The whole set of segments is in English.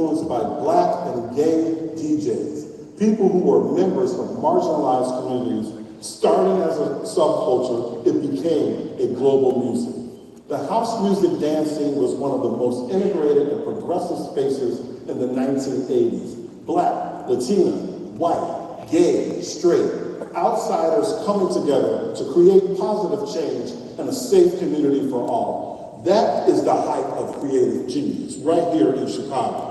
influenced by Black and gay DJs, people who were members of marginalized communities. Starting as a subculture, it became a global music. The house music dance scene was one of the most integrated and progressive spaces in the 1980s. Black, Latina, white, gay, straight, outsiders coming together to create positive change and a safe community for all. That is the height of creative genius, right here in Chicago.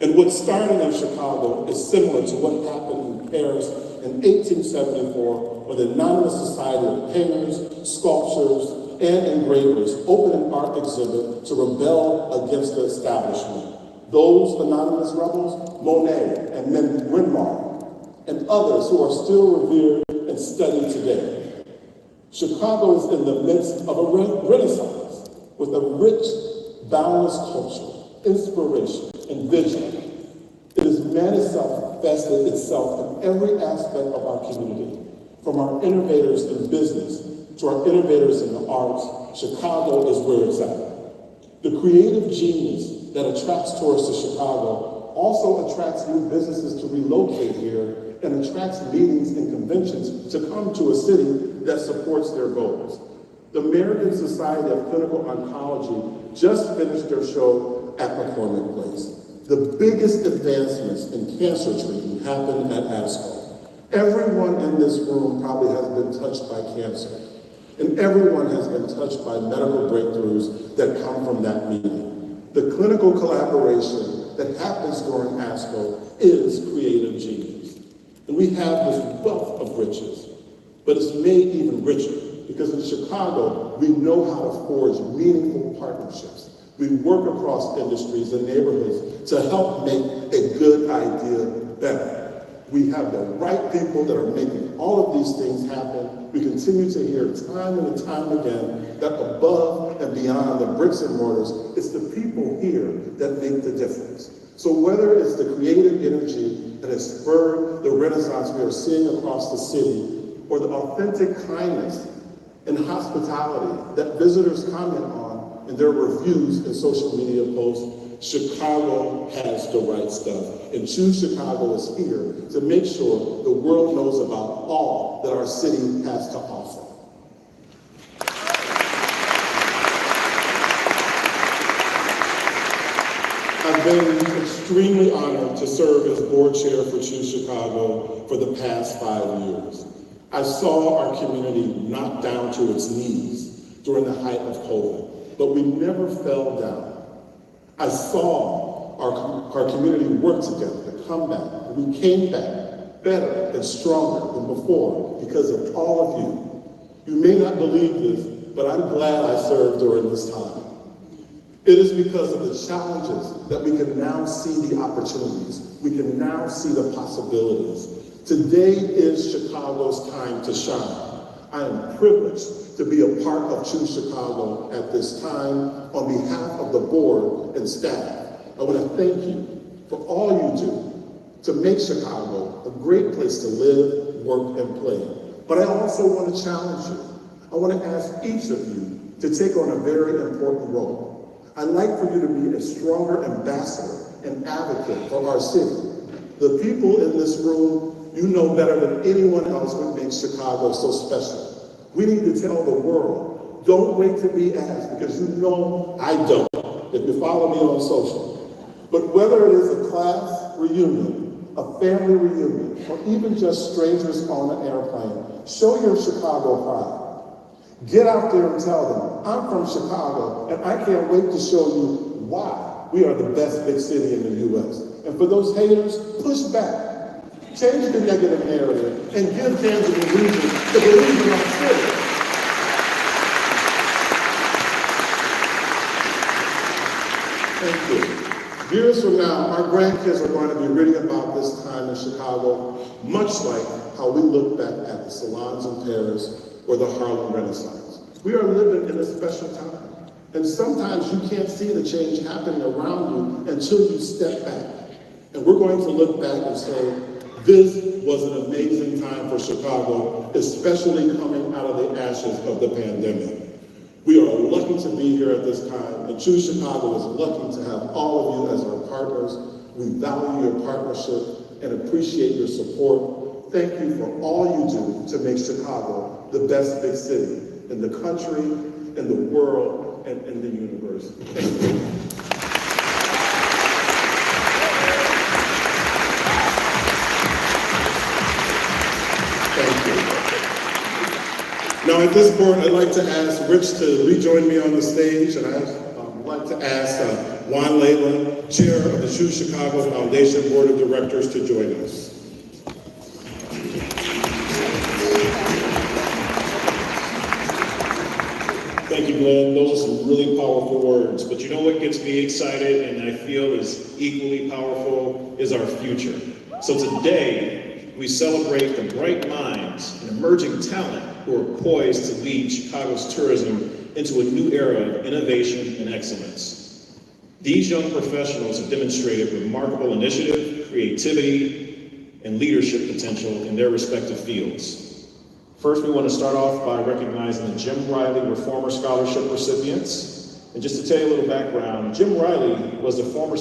And what started in Chicago is similar to what happened in Paris in 1874, when the Anonymous Society of Painters, Sculptors, and Engravers opened an art exhibit to rebel against the establishment. Those anonymous rebels, Monet and Renoir, and others who are still revered and studied today. Chicago is in the midst of a renaissance with a rich, boundless culture, inspiration, and vision. It has manifested itself in every aspect of our community, from our innovators in business to our innovators in the arts. Chicago is where it's at. The creative genius that attracts tourists to Chicago also attracts new businesses to relocate here and attracts meetings and conventions to come to a city that supports their goals. The American Society of Clinical Oncology just finished their show at McCormick Place. The biggest advancements in cancer treatment happened at ASCO. Everyone in this room probably has been touched by cancer, and everyone has been touched by medical breakthroughs that come from that meeting. The clinical collaboration that happens during ASCO is creative genius. And we have this wealth of riches, but it's made even richer because in Chicago, we know how to forge meaningful partnerships. We work across industries and neighborhoods to help make a good idea better. We have the right people that are making all of these things happen. We continue to hear time and time again that above and beyond the bricks and mortars, it's the people here that make the difference. So whether it's the creative energy that has spurred the renaissance we are seeing across the city, or the authentic kindness and hospitality that visitors comment on in their reviews and social media posts, Chicago has the right stuff. And Choose Chicago is here to make sure the world knows about all that our city has to offer. I've been extremely honored to serve as board chair for Choose Chicago for the past 5 years. I saw our community knocked down to its knees during the height of COVID, but we never fell down. I saw our community work together to come back. We came back better and stronger than before because of all of you. You may not believe this, but I'm glad I served during this time. It is because of the challenges that we can now see the opportunities. We can now see the possibilities. Today is Chicago's time to shine. I am privileged to be a part of Choose Chicago at this time. On behalf of the board and staff, I want to thank you for all you do to make Chicago a great place to live, work, and play. But I also want to challenge you. I want to ask each of you to take on a very important role. I'd like for you to be a stronger ambassador and advocate for our city. The people in this room, you know better than anyone else what makes Chicago so special. We need to tell the world, don't wait to be asked, because you know I don't, if you follow me on social. But whether it is a class reunion, a family reunion, or even just strangers on an airplane, show your Chicago pride. Get out there and tell them, I'm from Chicago, and I can't wait to show you why we are the best big city in the U.S. And for those haters, push back. Change the negative narrative and give tangible reasons to believe in our city. Thank you. Years from now, our grandkids are going to be reading about this time in Chicago, much like how we look back at the salons in Paris or the Harlem Renaissance. We are living in a special time, and sometimes you can't see the change happening around you until you step back. And we're going to look back and say, this was an amazing time for Chicago, especially coming out of the ashes of the pandemic. We are lucky to be here at this time, and Choose Chicago is lucky to have all of you as our partners. We value your partnership and appreciate your support. Thank you for all you do to make Chicago the best big city in the country, in the world, and in the universe. Thank you. Thank you. Now at this point, I'd like to ask Rich to rejoin me on the stage, and I'd like to ask Juan Leyland, Chair of the Choose Chicago Foundation Board of Directors, to join us. Thank you, Glenn. Those are some really powerful words, but you know what gets me excited and I feel is equally powerful is our future. So today, we celebrate the bright minds and emerging talent who are poised to lead Chicago's tourism into a new era of innovation and excellence. These young professionals have demonstrated remarkable initiative, creativity, and leadership potential in their respective fields. First, we want to start off by recognizing the Jim Riley Reformer Scholarship recipients. And just to tell you a little background, Jim Riley was the former